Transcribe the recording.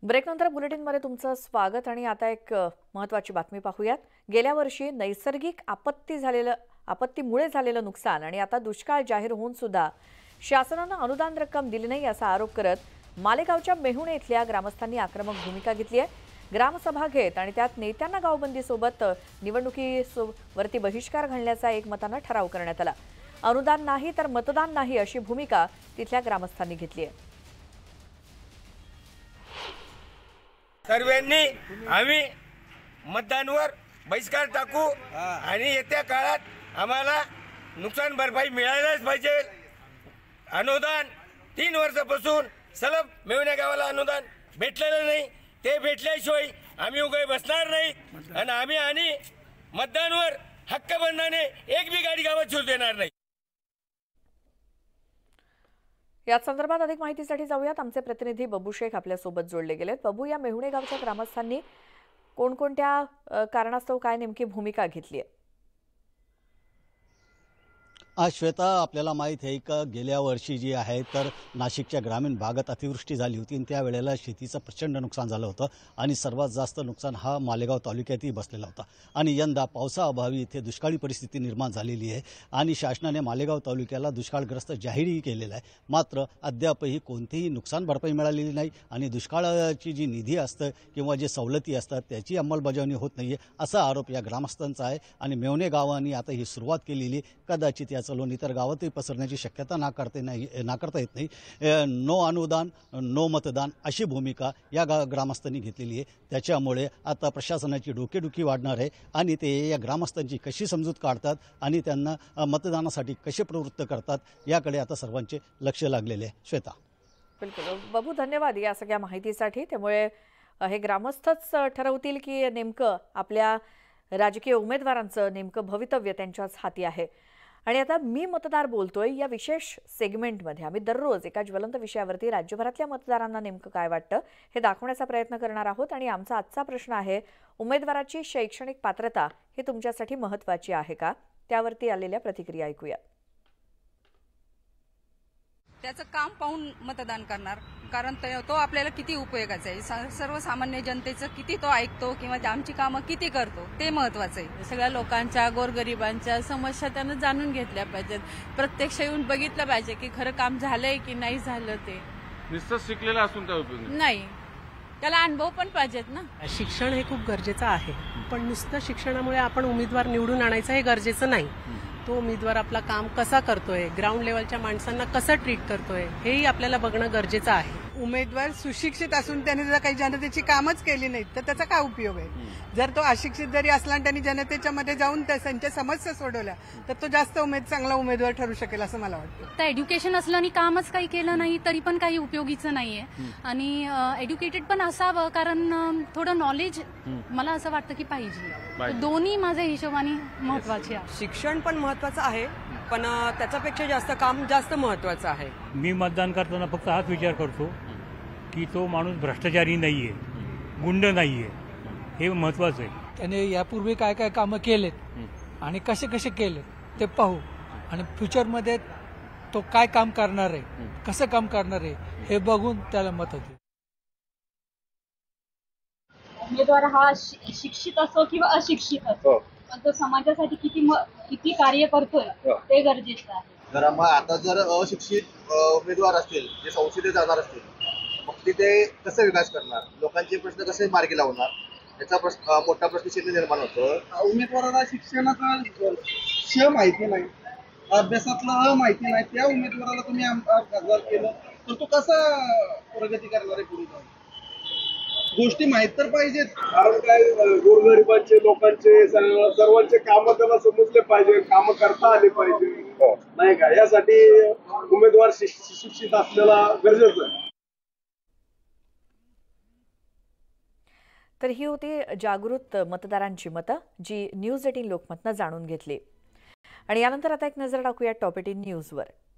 ब्रेकनंतर बुलेटिनमध्ये तुमचं स्वागत आणि आता एक महत्त्वाची बातमी पाहूयात। गेल्या वर्षी नैसर्गिक आपत्तीमुळे झालेलं नुकसान आणि आता दुष्काळ जाहीर होऊन सुद्धा शासनाने अनुदान रक्कम दिली नाही असा आरोप करत मालेगावच्या मेहुणे इथल्या ग्रामस्थांनी आक्रमक भूमिका घेतली आहे। ग्रामसभा घेत आणि त्यात नेत्यांना गावबंदीसोबत निवडणुकीवरती बहिष्कार घालण्याचा एकमताने ठराव करण्यात आला। अनुदान नाही तर मतदान नाही अशी भूमिका तिथल्या ग्रामस्थांनी घेतली आहे। सर्वांनी आम्ही मतदानावर बहिष्कार टाकू आणि येत्या काळात आम्हाला नुकसान भरपाई मिळायलाच पाहिजे। अनुदान 3 वर्षापासून सलग मेहुणे गावाला अनुदान भेटलेलं नाही, ते भेटल्याशिवाय आम्ही उभे बसणार नाही आणि मतदानावर हक्कबंधाने एक बी गाडी गावात शिरू देणार नाही। या संदर्भात अधिक माहितीसाठी जाऊयात। आमचे प्रतिनिधी बबू शेख आपल्या सोबत जोडले गेलेत। बबू, या मेहुणे गावच्या ग्रामस्थांनी कोणकोणत्या कारणास्तव काय नेमकी भूमिका घेतली आहे? श्वेता, आपल्याला माहीत आहे का गेल्या वर्षी जी आहे तर नाशिकच्या ग्रामीण भागात अतिवृष्टी झाली होती आणि त्यावेळेला शेतीचं प्रचंड नुकसान झालं होतं आणि सर्वात जास्त नुकसान हा मालेगाव तालुक्यातही बसलेला होता आणि यंदा पावसाअभावी इथे दुष्काळी परिस्थिती निर्माण झालेली आहे आणि शासनाने मालेगाव तालुक्याला दुष्काळग्रस्त जाहीरही केलेला आहे। मात्र अद्यापही कोणतीही नुकसान भरपाई मिळालेली नाही आणि दुष्काळाची जी निधी असतं किंवा जे सवलती असतात त्याची अंमलबजावणी होत नाही आहे असा आरोप या ग्रामस्थांचा आहे आणि मेहुणे गावांनी आता ही सुरुवात केलेली, कदाचित याचा लोन इतर गावातही पसरण्याची शक्यता नाकारता येत नाही। नो अनुदान नो मतदान अशी भूमिका या ग्रामस्थांनी घेतलेली आहे। त्याच्यामुळे आता प्रशासनाची डोकेदुखी वाढणार आहे आणि ते या ग्रामस्थांची कशी समजूत काढतात आणि त्यांना मतदानासाठी कसे प्रवृत्त करतात याकडे आता सर्वांचे लक्ष लागलेले आहे। श्वेता, बिलकुल बाबू, धन्यवाद या सगळ्या माहितीसाठी। त्यामुळे हे ग्रामस्थच ठरवतील की नेमकं आपल्या राजकीय उमेदवारांचं नेमकं भवितव्य त्यांच्याच हाती आहे। आणि आता मी मतदार बोलतोय या विशेष सेगमेंटमध्ये आम्ही दररोज एका ज्वलंत विषयावरती राज्यभरातल्या मतदारांना नेमकं काय वाटतं हे दाखवण्याचा प्रयत्न करणार आहोत। आणि आमचा आजचा प्रश्न आहे, उमेदवाराची शैक्षणिक पात्रता ही तुमच्यासाठी महत्त्वाची आहे का? त्यावरती आलेल्या प्रतिक्रिया ऐकूया। त्याचं काम पाहून मतदान करणार, कारण तो आपल्याला किती उपयोगाचा आहे, सर्वसामान्य जनतेचं किती तो ऐकतो किंवा आमची कामं किती करतो ते महत्वाचं आहे। सगळ्या लोकांच्या गोरगरिबांच्या समस्या त्यानं जाणून घेतल्या पाहिजेत, प्रत्यक्ष येऊन बघितलं पाहिजे की खरं काम झालंय की नाही झालं। ते नुसतं शिकलेलं असून काय उपयोग नाही, त्याला अनुभव पण पाहिजेत ना। शिक्षण हे खूप गरजेचं आहे, पण नुसतं शिक्षणामुळे आपण उमेदवार निवडून आणायचं हे गरजेचं नाही। तो उमेदवार आपला काम कसा करतोय, ग्राउंड लेवलच्या माणसांना कसं ट्रीट करतोय हेही आपल्याला बघणं गरजेचं आहे। उमेदवार सुशिक्षित असून त्याने जर काही जनतेची कामच केली नाहीत तर त्याचा काय उपयोग आहे? जर तो अशिक्षित जरी असला आणि त्यांनी जनतेच्या मध्ये जाऊन त्यांच्या समस्या सोडवल्या तर तो जास्त चांगला उमेदवार ठरू शकेल असं मला वाटतं। तर एज्युकेशन असलं आणि कामच काही केलं नाही तरी पण काही उपयोगीचं नाहीये आणि एज्युकेटेड पण असावं, कारण थोडं नॉलेज मला असं वाटतं की पाहिजे। दोन्ही माझ्या हिशोबाने महत्वाचे आहे। शिक्षण पण महत्वाचं आहे, पण त्याच्यापेक्षा जास्त काम जास्त महत्वाचं आहे। मी मतदान करताना फक्त हाच विचार करतो की तो माणूस भ्रष्टाचारी नाहीये, गुंड नाहीये, हे महत्वाचं आहे। त्याने यापूर्वी काय काय कामं केलेत आणि कसे कसे केलेत ते पाहू आणि फ्युचरमध्ये तो काय काम करणार आहे, कसं काम करणार आहे हे बघून त्याला मत देऊ। उमेदवार हा शिक्षित असो किंवा अशिक्षित असो, पण तो समाजासाठी किती कार्य करतोय ते गरजेचं आहे। जर मग आता जर अशिक्षित उमेदवार असतील, जे संसदेत जाणार असतील, मग तिथे कसं विकास करणार, लोकांचे प्रश्न कसे मार्गी लावणार, याचा मोठा प्रश्नचिन्ह निर्माण होतो। उमेदवाराला शिक्षणाचा श माहिती नाही, अभ्यासातला माहिती नाही, त्या उमेदवाराला तुम्ही खासदार केलं तर तो कसा प्रगती करणार आहे पुढे जाऊन? गोष्टी माहित तर पाहिजेत। काय गोरगरिबांचे, लोकांचे, सर्वांचे काम त्याला समजले पाहिजे, काम करता आले पाहिजे, नाही का? यासाठी उमेदवार शिक्षित असलेला गरजेचं आहे। तर ही होती जागृत मतदारांची मतं जी न्यूज 18 लोकमतनं जाणून घेतली। आणि यानंतर आता एक नजर टाकूया टॉप 18 न्यूजवर।